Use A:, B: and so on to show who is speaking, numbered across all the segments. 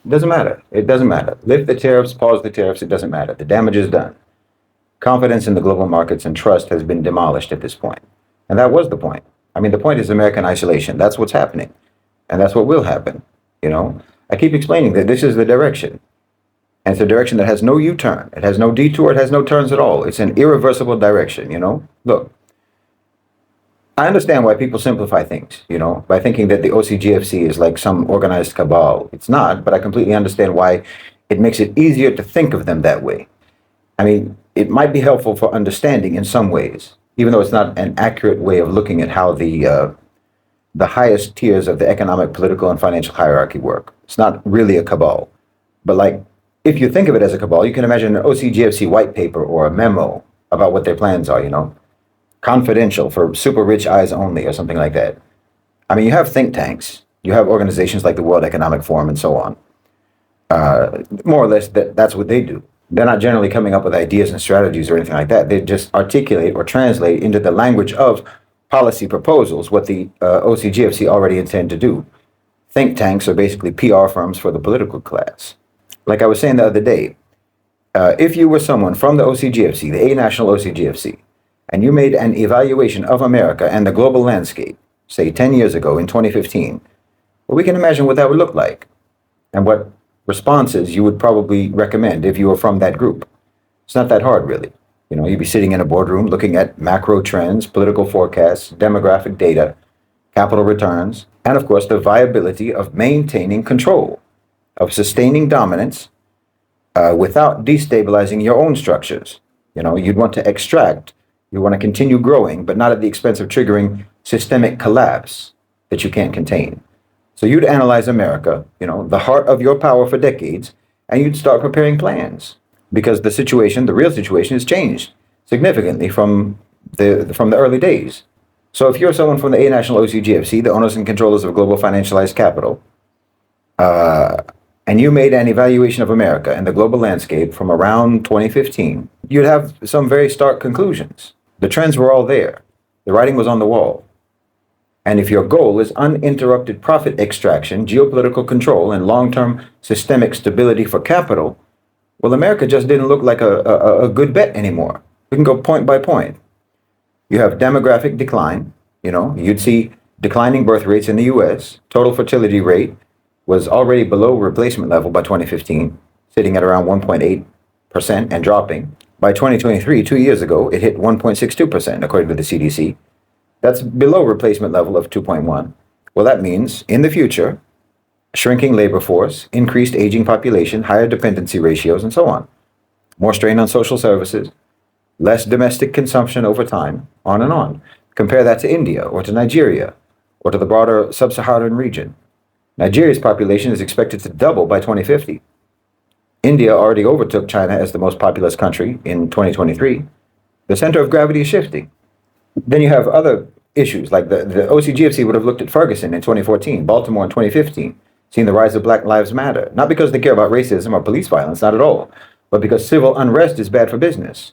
A: It doesn't matter. It doesn't matter. Lift the tariffs, pause the tariffs. It doesn't matter. The damage is done. Confidence in the global markets and trust has been demolished at this point. And that was the point. I mean, the point is American isolation. That's what's happening. And that's what will happen. You know, I keep explaining that this is the direction. And it's a direction that has no U-turn. It has no detour. It has no turns at all. It's an irreversible direction, you know? Look, I understand why people simplify things, you know, by thinking that the OCGFC is like some organized cabal. It's not, but I completely understand why it makes it easier to think of them that way. I mean, it might be helpful for understanding in some ways, even though it's not an accurate way of looking at how the highest tiers of the economic, political, and financial hierarchy work. It's not really a cabal. But like, if you think of it as a cabal, you can imagine an OCGFC white paper or a memo about what their plans are, you know? Confidential for super rich eyes only or something like that. I mean, you have think tanks, you have organizations like the World Economic Forum and so on. More or less, that's what they do. They're not generally coming up with ideas and strategies or anything like that. They just articulate or translate into the language of policy proposals what the OCGFC already intend to do. Think tanks are basically PR firms for the political class. Like I was saying the other day, if you were someone from the OCGFC, the A National OCGFC, and you made an evaluation of America and the global landscape, say 10 years ago in 2015, well, we can imagine what that would look like and what responses you would probably recommend if you were from that group. It's not that hard, really. You know, you'd be sitting in a boardroom looking at macro trends, political forecasts, demographic data, capital returns, and of course, the viability of maintaining control, of sustaining dominance without destabilizing your own structures. You know, you'd want to extract. You want to continue growing, but not at the expense of triggering systemic collapse that you can't contain. So you'd analyze America, you know, the heart of your power for decades, and you'd start preparing plans because the situation, the real situation, has changed significantly from the early days. So if you're someone from the A National OCGFC, the owners and controllers of global financialized capital, and you made an evaluation of America and the global landscape from around 2015, you'd have some very stark conclusions. The trends were all there. The writing was on the wall. And if your goal is uninterrupted profit extraction, geopolitical control, and long-term systemic stability for capital, well, America just didn't look like a good bet anymore. We can go point by point. You have demographic decline. You know, you'd see declining birth rates in the U.S. Total fertility rate was already below replacement level by 2015, sitting at around 1.8% and dropping. By 2023, 2 years ago, it hit 1.62%, according to the CDC. That's below replacement level of 2.1. Well, that means in the future, shrinking labor force, increased aging population, higher dependency ratios, and so on. More strain on social services, less domestic consumption over time, on and on. Compare that to India or to Nigeria or to the broader sub-Saharan region. Nigeria's population is expected to double by 2050. India already overtook China as the most populous country in 2023. The center of gravity is shifting. Then you have other issues, like the OCGFC would have looked at Ferguson in 2014, Baltimore in 2015, seen the rise of Black Lives Matter, not because they care about racism or police violence, not at all, but because civil unrest is bad for business.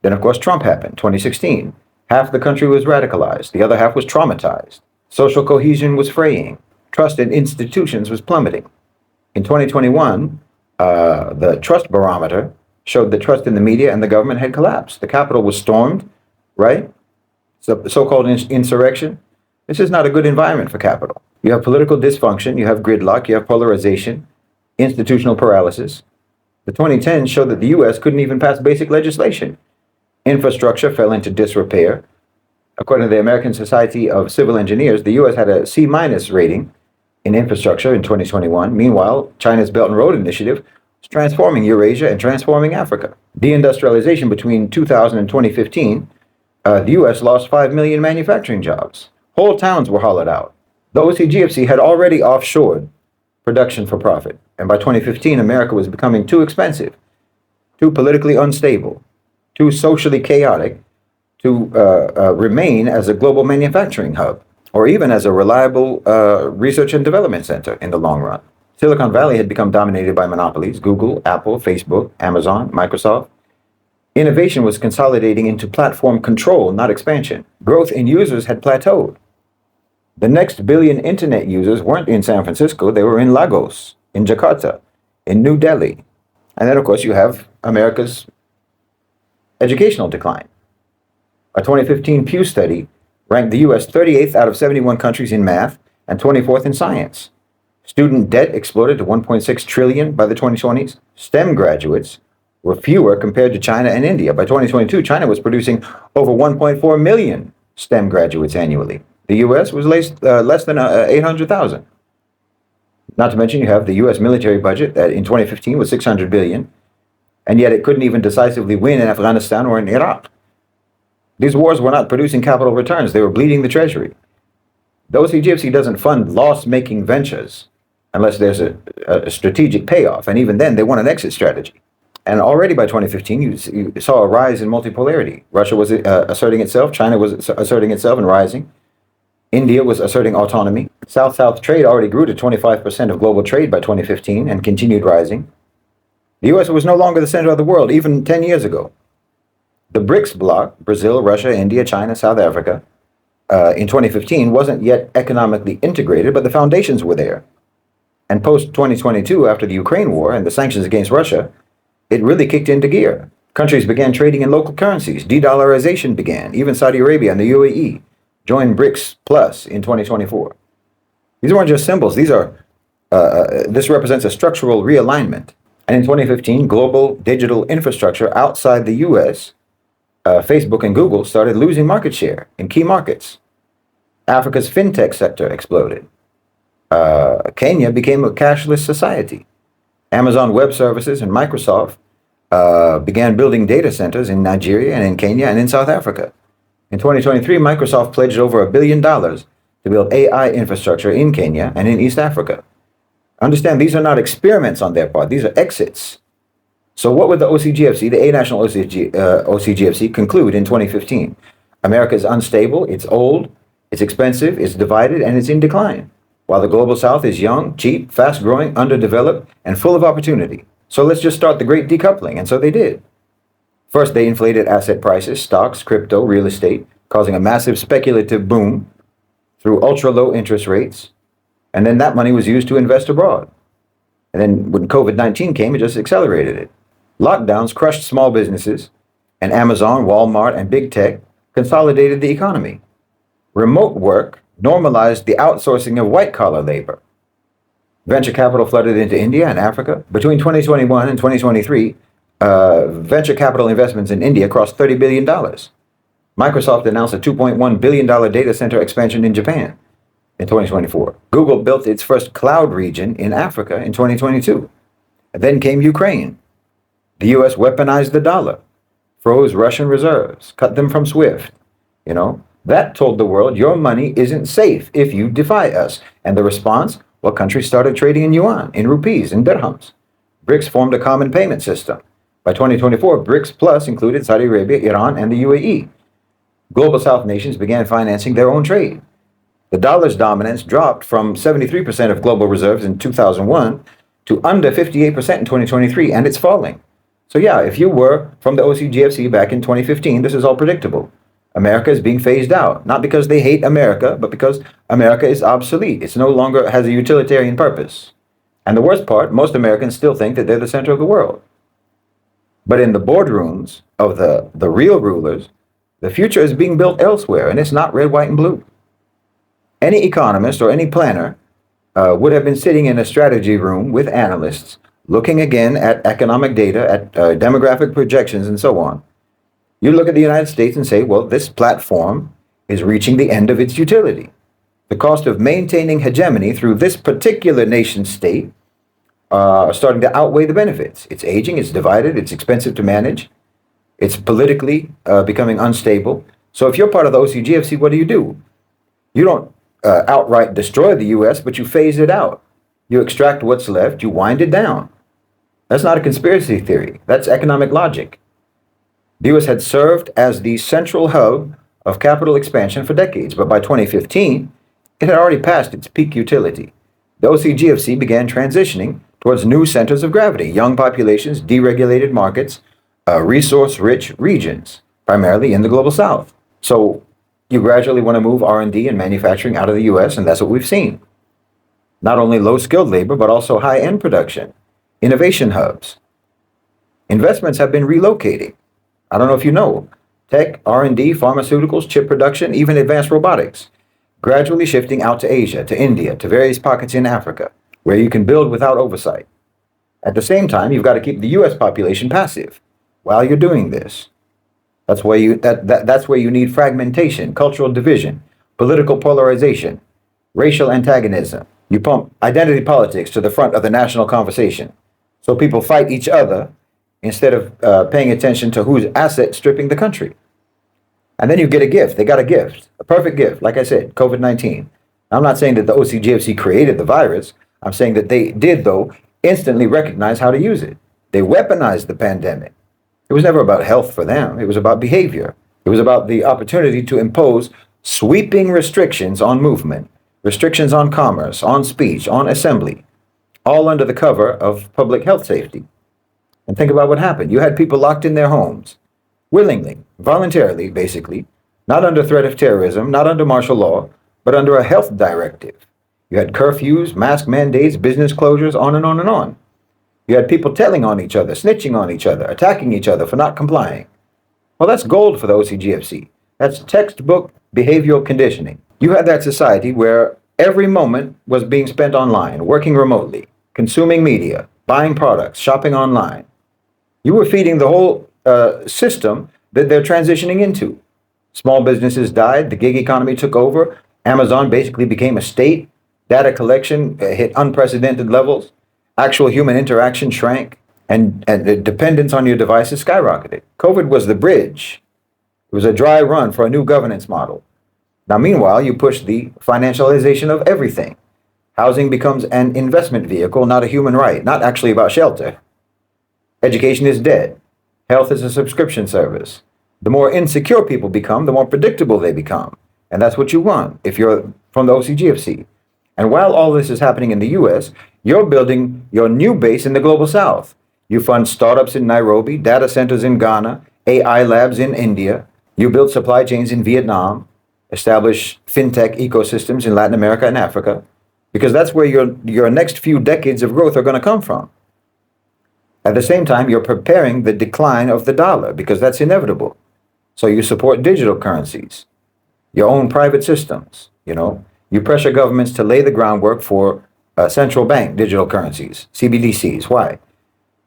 A: Then, of course, Trump happened, 2016. Half the country was radicalized, the other half was traumatized. Social cohesion was fraying. Trust in institutions was plummeting. In 2021, the trust barometer showed that trust in the media and the government had collapsed. The Capitol was stormed, right? So-called insurrection. This is not a good environment for capital. You have political dysfunction, you have gridlock, you have polarization, institutional paralysis. The 2010s showed that the U.S. couldn't even pass basic legislation. Infrastructure fell into disrepair. According to the American Society of Civil Engineers, the U.S. had a C- rating in infrastructure in 2021. Meanwhile, China's Belt and Road Initiative was transforming Eurasia and transforming Africa. Deindustrialization between 2000 and 2015, the U.S. lost 5 million manufacturing jobs. Whole towns were hollowed out. The OCGFC had already offshored production for profit. And by 2015, America was becoming too expensive, too politically unstable, too socially chaotic to remain as a global manufacturing hub, or even as a reliable research and development center in the long run. Silicon Valley had become dominated by monopolies: Google, Apple, Facebook, Amazon, Microsoft. Innovation was consolidating into platform control, not expansion. Growth in users had plateaued. The next billion internet users weren't in San Francisco, they were in Lagos. in Jakarta, in New Delhi. And then, of course, you have America's educational decline. A 2015 Pew study ranked the U.S. 38th out of 71 countries in math and 24th in science. Student debt exploded to 1.6 trillion by the 2020s. STEM graduates were fewer compared to China and India. By 2022, China was producing over 1.4 million STEM graduates annually. The U.S. was less than 800,000. Not to mention, you have the U.S. military budget that in 2015 was 600 billion, and yet it couldn't even decisively win in Afghanistan or in Iraq. These wars were not producing capital returns. They were bleeding the treasury. The OCGFC doesn't fund loss-making ventures unless there's a strategic payoff, and even then, they want an exit strategy. And already by 2015, you saw a rise in multipolarity. Russia was asserting itself, China was asserting itself and rising. India was asserting autonomy. South-South trade already grew to 25% of global trade by 2015 and continued rising. The U.S. was no longer the center of the world, even 10 years ago. The BRICS bloc, Brazil, Russia, India, China, South Africa, in 2015 wasn't yet economically integrated, but the foundations were there. And post-2022, after the Ukraine war and the sanctions against Russia, it really kicked into gear. Countries began trading in local currencies. De-dollarization began. Even Saudi Arabia and the UAE joined BRICS Plus in 2024. These weren't just symbols. This represents a structural realignment. And in 2015, global digital infrastructure outside the U.S., Facebook and Google started losing market share in key markets. Africa's fintech sector exploded. Kenya became a cashless society. Amazon Web Services and Microsoft began building data centers in Nigeria and in Kenya and in South Africa. In 2023, Microsoft pledged over $1 billion to build AI infrastructure in Kenya and in East Africa. Understand, these are not experiments on their part. These are exits. So what would the OCGFC, the A-National OCGFC, conclude in 2015? America is unstable, it's old, it's expensive, it's divided, and it's in decline, while the global south is young, cheap, fast-growing, underdeveloped, and full of opportunity. So let's just start the great decoupling, and so they did. First, they inflated asset prices, stocks, crypto, real estate, causing a massive speculative boom through ultra-low interest rates, and then that money was used to invest abroad. And then when COVID-19 came, it just accelerated it. Lockdowns crushed small businesses, and Amazon, Walmart, and big tech consolidated the economy. Remote work normalized the outsourcing of white-collar labor. Venture capital flooded into India and Africa. Between 2021 and 2023, venture capital investments in India crossed $30 billion. Microsoft announced a $2.1 billion data center expansion in Japan in 2024. Google built its first cloud region in Africa in 2022. And then came Ukraine. The U.S. weaponized the dollar, froze Russian reserves, cut them from SWIFT. That told the world your money isn't safe if you defy us. And the response? Well, countries started trading in yuan, in rupees, in dirhams. BRICS formed a common payment system. By 2024, BRICS Plus included Saudi Arabia, Iran, and the UAE. Global South nations began financing their own trade. The dollar's dominance dropped from 73% of global reserves in 2001 to under 58% in 2023, and it's falling. So yeah, if you were from the OCGFC back in 2015, this is all predictable. America is being phased out, not because they hate America, but because America is obsolete. It's no longer has a utilitarian purpose. And the worst part, most Americans still think that they're the center of the world. But in the boardrooms of the real rulers, the future is being built elsewhere, and it's not red, white, and blue. Any economist or any planner would have been sitting in a strategy room with analysts, looking again at economic data, at demographic projections, and so on. You look at the United States and say, well, this platform is reaching the end of its utility. The cost of maintaining hegemony through this particular nation state are starting to outweigh the benefits. It's aging, it's divided, it's expensive to manage, it's politically becoming unstable. So if you're part of the OCGFC, what do? You don't outright destroy the U.S., but you phase it out. You extract what's left, you wind it down. That's not a conspiracy theory. That's economic logic. The U.S. had served as the central hub of capital expansion for decades, but by 2015, it had already passed its peak utility. The OCGFC began transitioning towards new centers of gravity, young populations, deregulated markets, resource-rich regions, primarily in the global south. So you gradually want to move R&D and manufacturing out of the U.S., and that's what we've seen. Not only low-skilled labor, but also high-end production, innovation hubs. Investments have been relocating. I don't know if you know, tech, R&D, pharmaceuticals, chip production, even advanced robotics, gradually shifting out to Asia, to India, to various pockets in Africa, where you can build without oversight. At the same time, you've got to keep the US population passive while you're doing this. That's where you need fragmentation, cultural division, political polarization, racial antagonism. You pump identity politics to the front of the national conversation. So people fight each other instead of paying attention to whose asset stripping the country. And then you get a gift. They got a gift, a perfect gift. Like I said, COVID-19. I'm not saying that the OCGFC created the virus. I'm saying that they did, though, instantly recognize how to use it. They weaponized the pandemic. It was never about health for them. It was about behavior. It was about the opportunity to impose sweeping restrictions on movement, restrictions on commerce, on speech, on assembly, all under the cover of public health safety. And think about what happened. You had people locked in their homes, willingly, voluntarily, basically, not under threat of terrorism, not under martial law, but under a health directive. You had curfews, mask mandates, business closures, on and on and on. You had people telling on each other, snitching on each other, attacking each other for not complying. Well, that's gold for the OCGFC. That's textbook behavioral conditioning. You had that society where every moment was being spent online, working remotely, consuming media, buying products, shopping online. You were feeding the whole system that they're transitioning into. Small businesses died, the gig economy took over, Amazon basically became a state, data collection hit unprecedented levels, actual human interaction shrank, and the dependence on your devices skyrocketed. COVID was the bridge. It was a dry run for a new governance model. Now, meanwhile, you push the financialization of everything. Housing becomes an investment vehicle, not a human right, not actually about shelter. Education is dead. Health is a subscription service. The more insecure people become, the more predictable they become. And that's what you want if you're from the OCGFC. And while all this is happening in the US, you're building your new base in the global south. You fund startups in Nairobi, data centers in Ghana, AI labs in India. You build supply chains in Vietnam, establish fintech ecosystems in Latin America and Africa, because that's where your next few decades of growth are going to come from. At the same time, you're preparing the decline of the dollar because that's inevitable. So you support digital currencies, your own private systems, You pressure governments to lay the groundwork for central bank digital currencies, CBDCs. Why?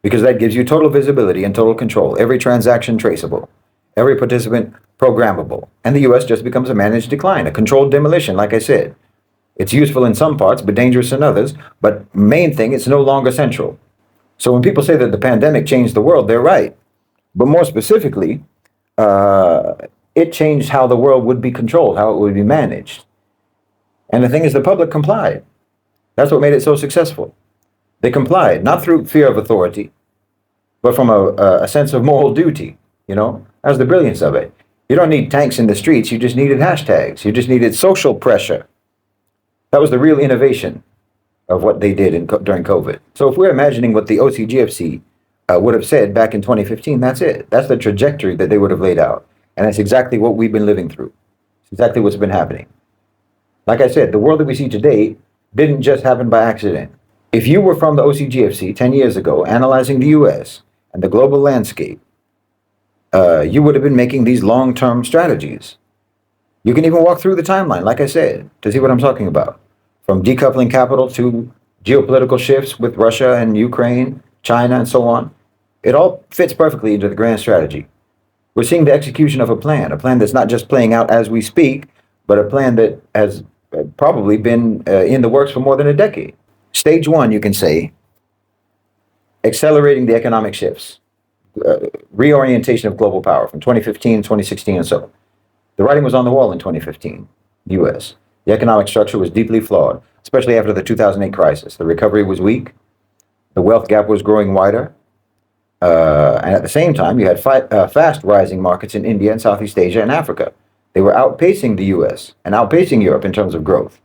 A: Because that gives you total visibility and total control, every transaction traceable, every participant programmable. And the US just becomes a managed decline, a controlled demolition, like I said. It's useful in some parts, but dangerous in others. But main thing, it's no longer central. So when people say that the pandemic changed the world, they're right. But more specifically, it changed how the world would be controlled, how it would be managed. And the thing is, the public complied. That's what made it so successful. They complied, not through fear of authority, but from a sense of moral duty. That's the brilliance of it. You don't need tanks in the streets. You just needed hashtags. You just needed social pressure. That was the real innovation of what they did during COVID. So if we're imagining what the OCGFC would have said back in 2015, that's it. That's the trajectory that they would have laid out. And that's exactly what we've been living through. It's exactly what's been happening. Like I said, the world that we see today didn't just happen by accident. If you were from the OCGFC 10 years ago, analyzing the US and the global landscape, you would have been making these long-term strategies. You can even walk through the timeline, like I said, to see what I'm talking about. From decoupling capital to geopolitical shifts with Russia and Ukraine, China, and so on. It all fits perfectly into the grand strategy. We're seeing the execution of a plan that's not just playing out as we speak, but a plan that has probably been in the works for more than a decade. Stage one, you can say, accelerating the economic shifts, reorientation of global power from 2015, 2016, and so. The writing was on the wall in 2015, US. The economic structure was deeply flawed, especially after the 2008 crisis. The recovery was weak. The wealth gap was growing wider. And at the same time, you had fast rising markets in India and Southeast Asia and Africa. They were outpacing the US and outpacing Europe in terms of growth.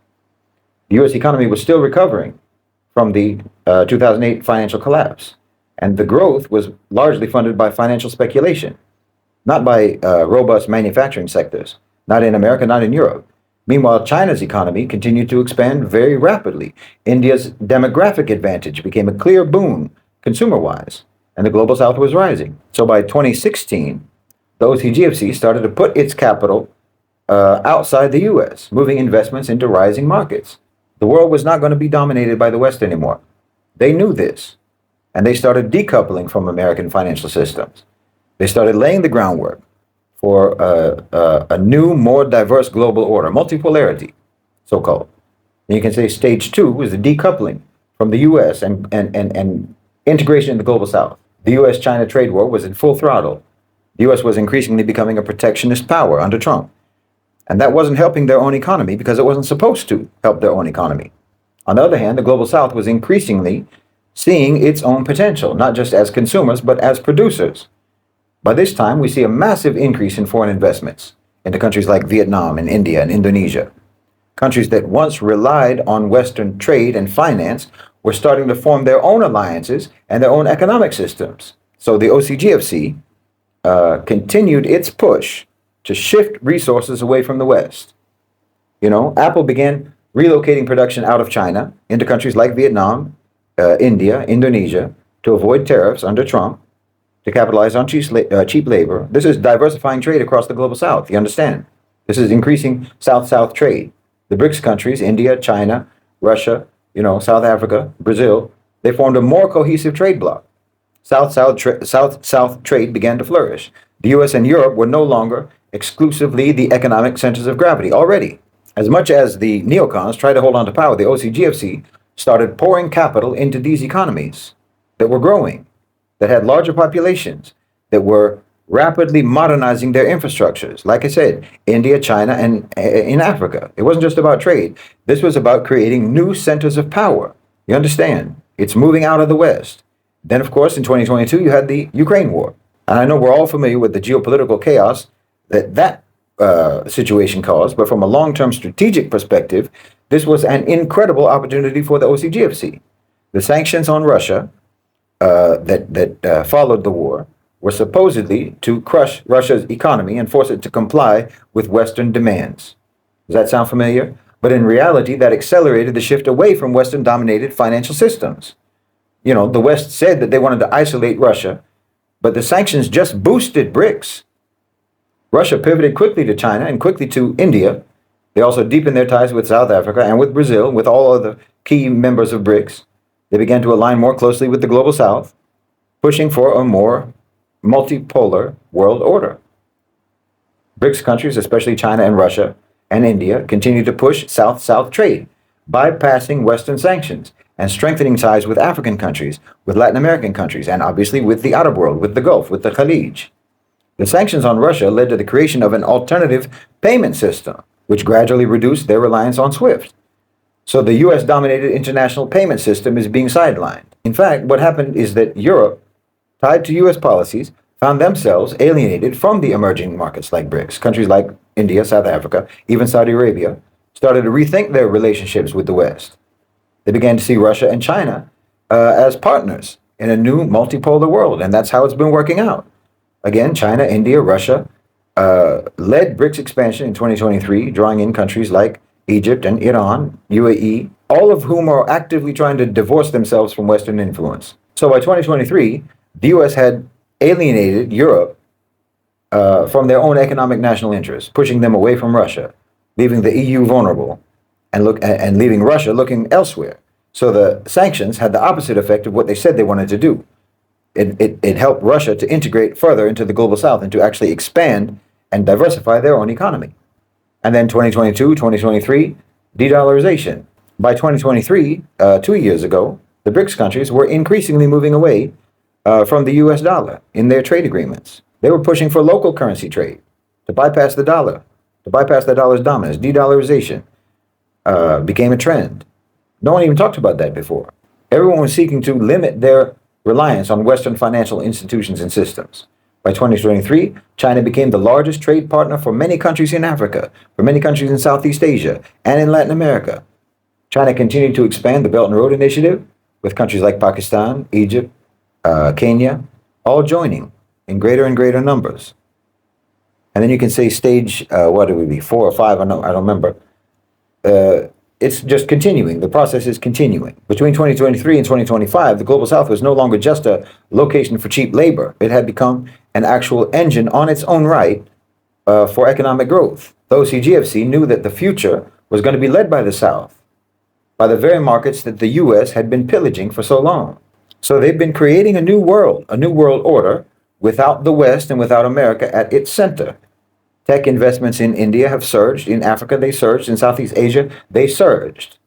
A: The US economy was still recovering from the 2008 financial collapse. And the growth was largely funded by financial speculation, not by robust manufacturing sectors, not in America, not in Europe. Meanwhile, China's economy continued to expand very rapidly. India's demographic advantage became a clear boon consumer-wise, and the global south was rising. So by 2016, the OCGFC started to put its capital outside the US, moving investments into rising markets. The world was not going to be dominated by the West anymore. They knew this, and they started decoupling from American financial systems. They started laying the groundwork for a new, more diverse global order, multipolarity, so-called. And you can say stage two was the decoupling from the US and integration in the global south. The US-China trade war was in full throttle. The US was increasingly becoming a protectionist power under Trump. And that wasn't helping their own economy because it wasn't supposed to help their own economy. On the other hand, the global south was increasingly seeing its own potential, not just as consumers, but as producers. By this time, we see a massive increase in foreign investments into countries like Vietnam and India and Indonesia. Countries that once relied on Western trade and finance were starting to form their own alliances and their own economic systems. So the OCGFC continued its push to shift resources away from the West. You know, Apple began relocating production out of China into countries like Vietnam, India, Indonesia, to avoid tariffs under Trump, to capitalize on cheap labor. This is diversifying trade across the global south, you understand? This is increasing South-South trade. The BRICS countries, India, China, Russia, South Africa, Brazil, they formed a more cohesive trade bloc. South-South trade began to flourish. The US and Europe were no longer exclusively the economic centers of gravity already. As much as the neocons tried to hold on to power, the OCGFC started pouring capital into these economies that were growing, that had larger populations, that were rapidly modernizing their infrastructures. Like I said, India, China, and in Africa. It wasn't just about trade. This was about creating new centers of power. You understand? It's moving out of the West. Then, of course, in 2022, you had the Ukraine war. And I know we're all familiar with the geopolitical chaos that situation caused, but from a long-term strategic perspective, this was an incredible opportunity for the OCGFC. The sanctions on Russia that followed the war were supposedly to crush Russia's economy and force it to comply with Western demands. Does that sound familiar? But in reality, that accelerated the shift away from Western-dominated financial systems. The West said that they wanted to isolate Russia, but the sanctions just boosted BRICS. Russia pivoted quickly to China and quickly to India. They also deepened their ties with South Africa and with Brazil, with all other key members of BRICS. They began to align more closely with the global south, pushing for a more multipolar world order. BRICS countries, especially China and Russia and India, continued to push South-South trade, bypassing Western sanctions and strengthening ties with African countries, with Latin American countries, and obviously with the Arab world, with the Gulf, with the Khalij. The sanctions on Russia led to the creation of an alternative payment system, which gradually reduced their reliance on SWIFT. So the US-dominated international payment system is being sidelined. In fact, what happened is that Europe, tied to US policies, found themselves alienated from the emerging markets like BRICS. Countries like India, South Africa, even Saudi Arabia, started to rethink their relationships with the West. They began to see Russia and China as partners in a new multipolar world, and that's how it's been working out. Again, China, India, Russia led BRICS expansion in 2023, drawing in countries like Egypt and Iran, UAE, all of whom are actively trying to divorce themselves from Western influence. So by 2023, the US had alienated Europe from their own economic national interests, pushing them away from Russia, leaving the EU vulnerable and leaving Russia looking elsewhere. So the sanctions had the opposite effect of what they said they wanted to do. It helped Russia to integrate further into the global south and to actually expand and diversify their own economy. And then 2022, 2023, de-dollarization. By 2023, 2 years ago, the BRICS countries were increasingly moving away from the US dollar in their trade agreements. They were pushing for local currency trade to bypass the dollar, to bypass the dollar's dominance. De-dollarization became a trend. No one even talked about that before. Everyone was seeking to limit their reliance on Western financial institutions and systems. By 2023, China became the largest trade partner for many countries in Africa, for many countries in Southeast Asia, and in Latin America. China continued to expand the Belt and Road Initiative, with countries like Pakistan, Egypt, Kenya, all joining in greater and greater numbers. And then you can say stage, what do we be, 4 or 5, I don't remember. it's just continuing. The process is continuing. Between 2023 and 2025, the Global South was no longer just a location for cheap labor. It had become an actual engine on its own right for economic growth. The OCGFC knew that the future was going to be led by the South, by the very markets that the U.S. had been pillaging for so long. So they've been creating a new world order without the West and without America at its center. Tech investments in India have surged. In Africa, they surged. In Southeast Asia, they surged.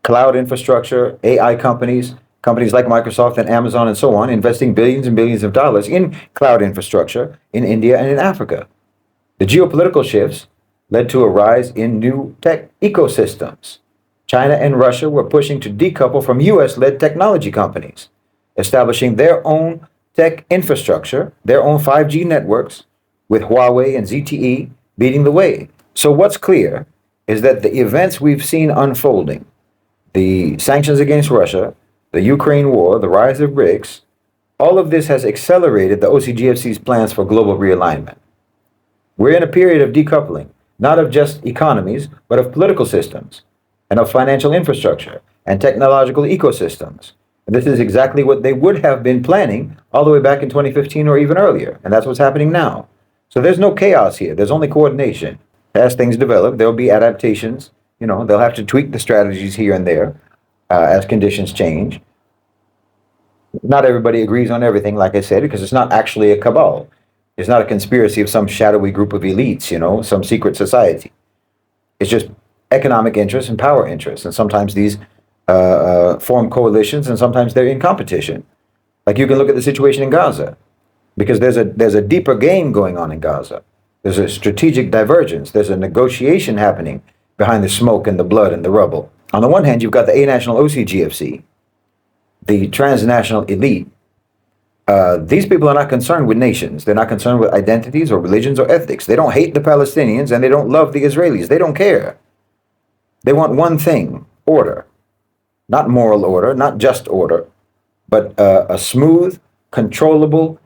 A: Cloud infrastructure, AI companies like Microsoft and Amazon and so on, investing billions and billions of dollars in cloud infrastructure in India and in Africa. The geopolitical shifts led to a rise in new tech ecosystems. China and Russia were pushing to decouple from US-led technology companies, establishing their own tech infrastructure, their own 5G networks, with Huawei and ZTE leading the way. So what's clear is that the events we've seen unfolding, the sanctions against Russia, the Ukraine war, the rise of BRICS, all of this has accelerated the OCGFC's plans for global realignment. We're in a period of decoupling, not of just economies, but of political systems, and of financial infrastructure and technological ecosystems. And this is exactly what they would have been planning all the way back in 2015 or even earlier, and that's what's happening now. So there's no chaos here. There's only coordination. As things develop, there'll be adaptations. They'll have to tweak the strategies here and there as conditions change. Not everybody agrees on everything, like I said, because it's not actually a cabal. It's not a conspiracy of some shadowy group of elites, some secret society. It's just economic interests and power interests. And sometimes these form coalitions, and sometimes they're in competition. Like you can look at the situation in Gaza. Because there's a deeper game going on in Gaza. There's a strategic divergence. There's a negotiation happening behind the smoke and the blood and the rubble. On the one hand, you've got the A-National OCGFC, the transnational elite. These people are not concerned with nations. They're not concerned with identities or religions or ethics. They don't hate the Palestinians and they don't love the Israelis. They don't care. They want one thing, order. Not moral order, not just order, but a smooth, controllable,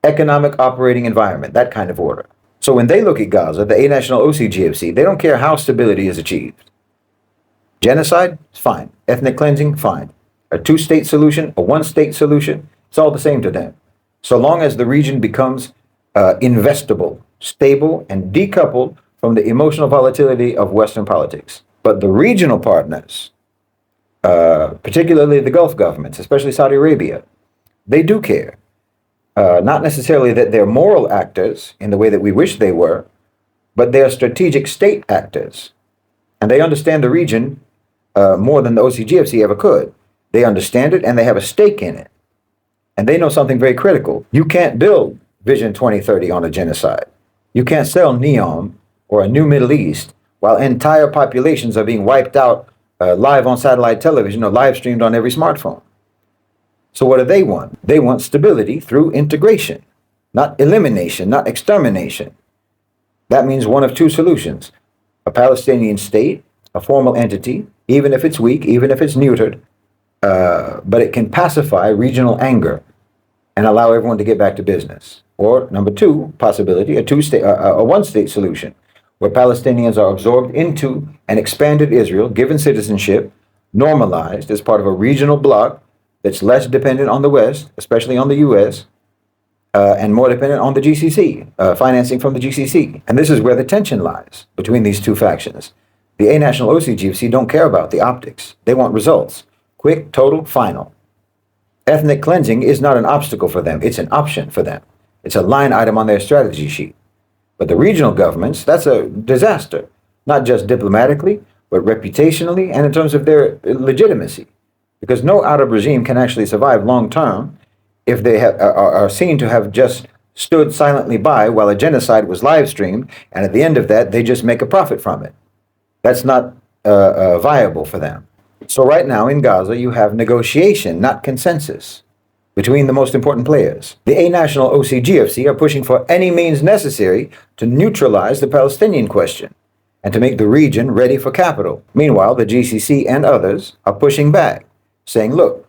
A: economic operating environment, that kind of order. So when they look at Gaza, the A-National OCGFC, they don't care how stability is achieved. Genocide, fine. Ethnic cleansing, fine. A two-state solution, a one-state solution, it's all the same to them. So long as the region becomes investable, stable, and decoupled from the emotional volatility of Western politics. But the regional partners, particularly the Gulf governments, especially Saudi Arabia, they do care. Not necessarily that they're moral actors in the way that we wish they were, but they're strategic state actors. And they understand the region more than the OCGFC ever could. They understand it and they have a stake in it. And they know something very critical. You can't build Vision 2030 on a genocide. You can't sell NEOM or a new Middle East while entire populations are being wiped out live on satellite television or live streamed on every smartphone. So what do they want? They want stability through integration, not elimination, not extermination. That means one of two solutions: a Palestinian state, a formal entity, even if it's weak, even if it's neutered, but it can pacify regional anger and allow everyone to get back to business. Or number two possibility, a one-state solution, where Palestinians are absorbed into an expanded Israel, given citizenship, normalized as part of a regional bloc that's less dependent on the West, especially on the US, and more dependent on the GCC, financing from the GCC. And this is where the tension lies between these two factions. The A-National OCGFC don't care about the optics. They want results. Quick, total, final. Ethnic cleansing is not an obstacle for them. It's an option for them. It's a line item on their strategy sheet. But the regional governments, that's a disaster, not just diplomatically, but reputationally and in terms of their legitimacy. Because no Arab regime can actually survive long term if they are seen to have just stood silently by while a genocide was live streamed, and at the end of that, they just make a profit from it. That's not viable for them. So right now in Gaza, you have negotiation, not consensus, between the most important players. The A-National OCGFC are pushing for any means necessary to neutralize the Palestinian question and to make the region ready for capital. Meanwhile, the GCC and others are pushing back, saying, look,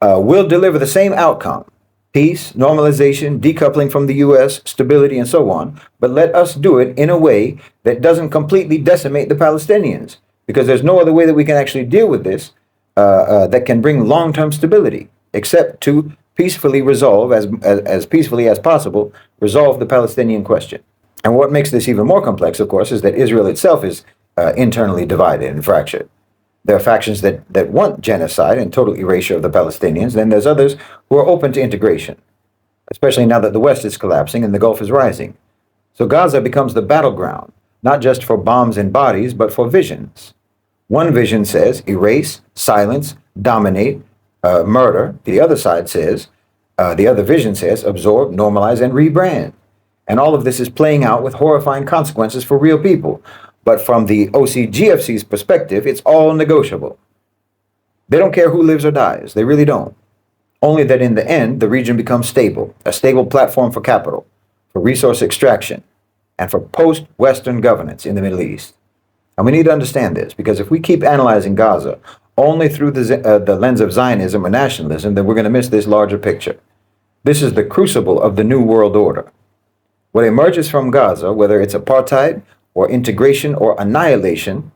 A: we'll deliver the same outcome peace, normalization, decoupling from the US, stability, and so on. But let us do it in a way that doesn't completely decimate the Palestinians, because there's no other way that we can actually deal with this that can bring long-term stability, except to peacefully resolve, as peacefully as possible, resolve the Palestinian question. And what makes this even more complex, of course, is that Israel itself is internally divided and fractured. There are factions that want genocide and total erasure of the Palestinians. Then there's others who are open to integration, especially now that the West is collapsing and the Gulf is rising. So Gaza becomes the battleground, not just for bombs and bodies, but for visions. One vision says erase, silence, dominate, murder. The other side says, the other vision says absorb, normalize, and rebrand. And all of this is playing out with horrifying consequences for real people. But from the OCGFC's perspective, it's all negotiable. They don't care who lives or dies. They really don't. Only that in the end, the region becomes stable, a stable platform for capital, for resource extraction, and for post-Western governance in the Middle East. And we need to understand this, because if we keep analyzing Gaza only through the lens of Zionism or nationalism, then we're going to miss this larger picture. This is the crucible of the New World Order. What emerges from Gaza, whether it's apartheid or integration or annihilation,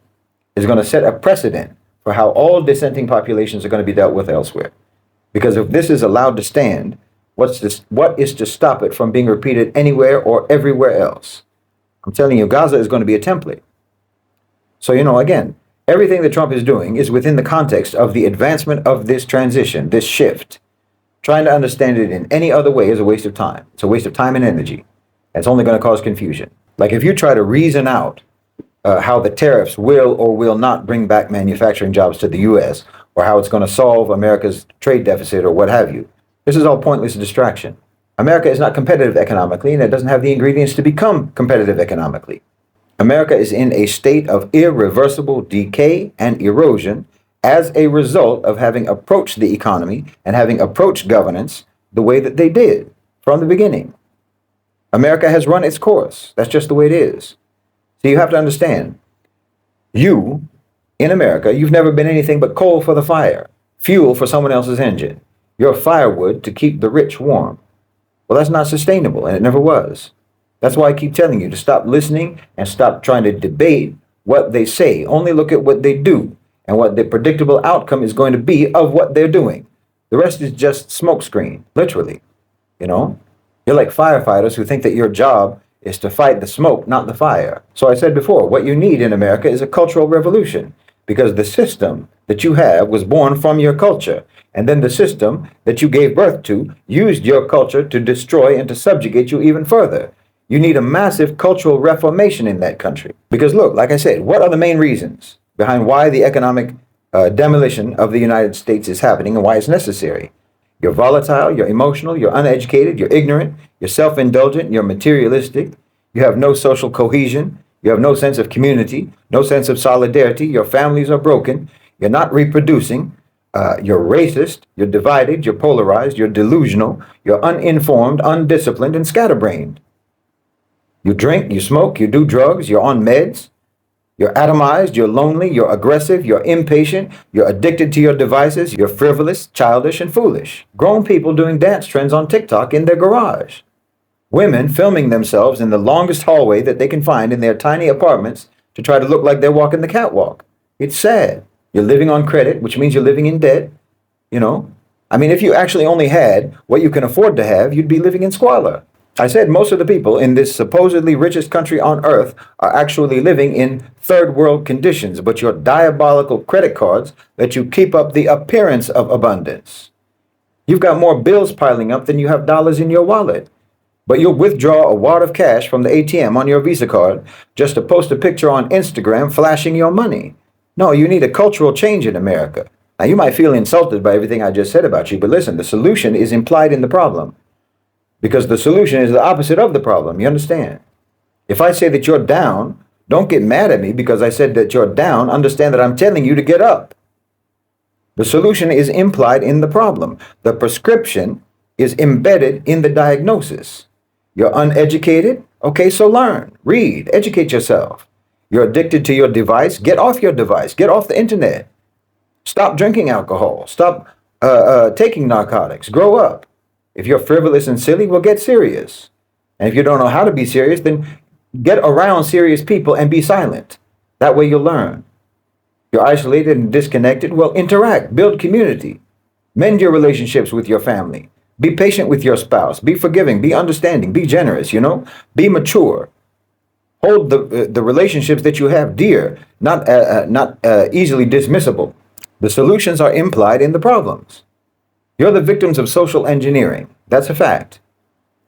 A: is going to set a precedent for how all dissenting populations are going to be dealt with elsewhere. Because if this is allowed to stand, what is to stop it from being repeated anywhere or everywhere else? I'm telling you, Gaza is going to be a template. So, again, everything that Trump is doing is within the context of the advancement of this transition, this shift. Trying to understand it in any other way is a waste of time. It's a waste of time and energy. It's only going to cause confusion. Like if you try to reason out how the tariffs will or will not bring back manufacturing jobs to the U.S., or how it's going to solve America's trade deficit or what have you, this is all pointless distraction. America is not competitive economically, and it doesn't have the ingredients to become competitive economically. America is in a state of irreversible decay and erosion as a result of having approached the economy and having approached governance the way that they did from the beginning. America has run its course. That's just the way it is. So you have to understand, you, in America, you've never been anything but coal for the fire, fuel for someone else's engine. You're firewood to keep the rich warm. Well, that's not sustainable, and it never was. That's why I keep telling you to stop listening and stop trying to debate what they say. Only look at what they do and what the predictable outcome is going to be of what they're doing. The rest is just smokescreen, literally, You're like firefighters who think that your job is to fight the smoke, not the fire. So I said before, what you need in America is a cultural revolution, because the system that you have was born from your culture. And then the system that you gave birth to used your culture to destroy and to subjugate you even further. You need a massive cultural reformation in that country. Because look, like I said, what are the main reasons behind why the economic demolition of the United States is happening and why it's necessary? You're volatile, you're emotional, you're uneducated, you're ignorant, you're self-indulgent, you're materialistic, you have no social cohesion, you have no sense of community, no sense of solidarity, your families are broken, you're not reproducing, you're racist, you're divided, you're polarized, you're delusional, you're uninformed, undisciplined, and scatterbrained. You drink, you smoke, you do drugs, you're on meds, you're atomized, you're lonely, you're aggressive, you're impatient, you're addicted to your devices, you're frivolous, childish, and foolish. Grown people doing dance trends on TikTok in their garage. Women filming themselves in the longest hallway that they can find in their tiny apartments to try to look like they're walking the catwalk. It's sad. You're living on credit, which means you're living in debt. If you actually only had what you can afford to have, you'd be living in squalor. I said most of the people in this supposedly richest country on earth are actually living in third world conditions, but your diabolical credit cards let you keep up the appearance of abundance. You've got more bills piling up than you have dollars in your wallet, but you'll withdraw a wad of cash from the ATM on your Visa card just to post a picture on Instagram flashing your money. No, you need a cultural change in America. Now, you might feel insulted by everything I just said about you, but listen, the solution is implied in the problem. Because the solution is the opposite of the problem, you understand? If I say that you're down, don't get mad at me because I said that you're down. Understand that I'm telling you to get up. The solution is implied in the problem. The prescription is embedded in the diagnosis. You're uneducated? Okay, so learn, read, educate yourself. You're addicted to your device? Get off your device. Get off the internet. Stop drinking alcohol. Stop taking narcotics. Grow up. If you're frivolous and silly, well, get serious. And if you don't know how to be serious, then get around serious people and be silent. That way you'll learn. You're isolated and disconnected, well, interact, build community, mend your relationships with your family. Be patient with your spouse. Be forgiving. Be understanding. Be generous. Be mature. Hold the relationships that you have dear, not easily dismissible. The solutions are implied in the problems. You're the victims of social engineering. That's a fact.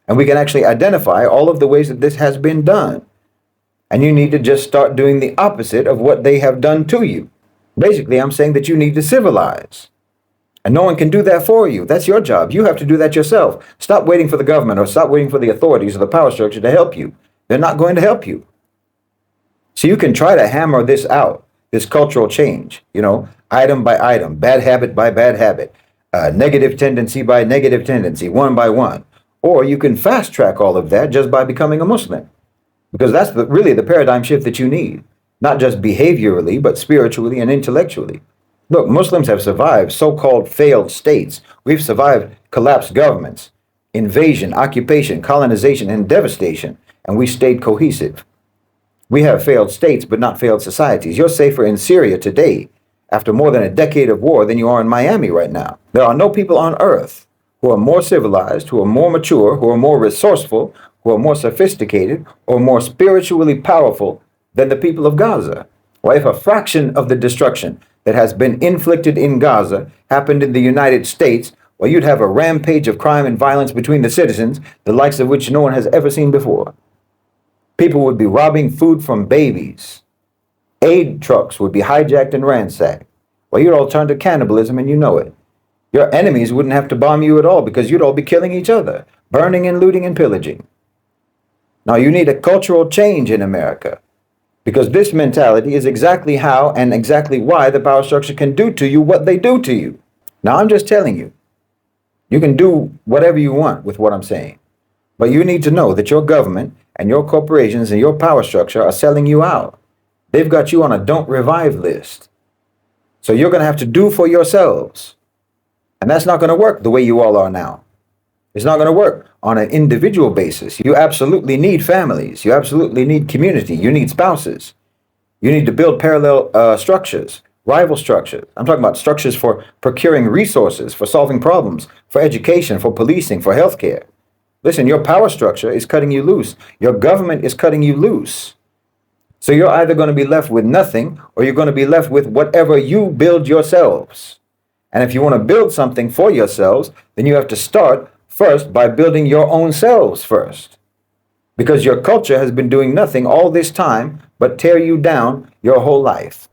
A: And we can actually identify all of the ways that this has been done. And you need to just start doing the opposite of what they have done to you. Basically, I'm saying that you need to civilize. And no one can do that for you. That's your job. You have to do that yourself. Stop waiting for the government or stop waiting for the authorities or the power structure to help you. They're not going to help you. So you can try to hammer this out, this cultural change, item by item, bad habit by bad habit, negative tendency by negative tendency, one by one. Or you can fast track all of that just by becoming a Muslim. Because that's really the paradigm shift that you need. Not just behaviorally, but spiritually and intellectually. Look, Muslims have survived so-called failed states. We've survived collapsed governments, invasion, occupation, colonization, and devastation, and we stayed cohesive. We have failed states, but not failed societies. You're safer in Syria today, after more than a decade of war, than you are in Miami right now. There are no people on earth who are more civilized, who are more mature, who are more resourceful, who are more sophisticated, or more spiritually powerful than the people of Gaza. Well, if a fraction of the destruction that has been inflicted in Gaza happened in the United States, well, you'd have a rampage of crime and violence between the citizens, the likes of which no one has ever seen before. People would be robbing food from babies. Aid trucks would be hijacked and ransacked. Well, you'd all turn to cannibalism and you know it. Your enemies wouldn't have to bomb you at all because you'd all be killing each other, burning and looting and pillaging. Now, you need a cultural change in America. Because this mentality is exactly how and exactly why the power structure can do to you what they do to you. Now, I'm just telling you, you can do whatever you want with what I'm saying. But you need to know that your government and your corporations and your power structure are selling you out. They've got you on a don't revive list. So you're going to have to do for yourselves. And that's not going to work the way you all are now. It's not going to work on an individual basis. You absolutely need families. You absolutely need community. You need spouses. You need to build parallel structures, rival structures. I'm talking about structures for procuring resources, for solving problems, for education, for policing, for healthcare. Listen, your power structure is cutting you loose. Your government is cutting you loose. So you're either going to be left with nothing or you're going to be left with whatever you build yourselves. And if you want to build something for yourselves, then you have to start first by building your own selves first. Because your culture has been doing nothing all this time but tear you down your whole life.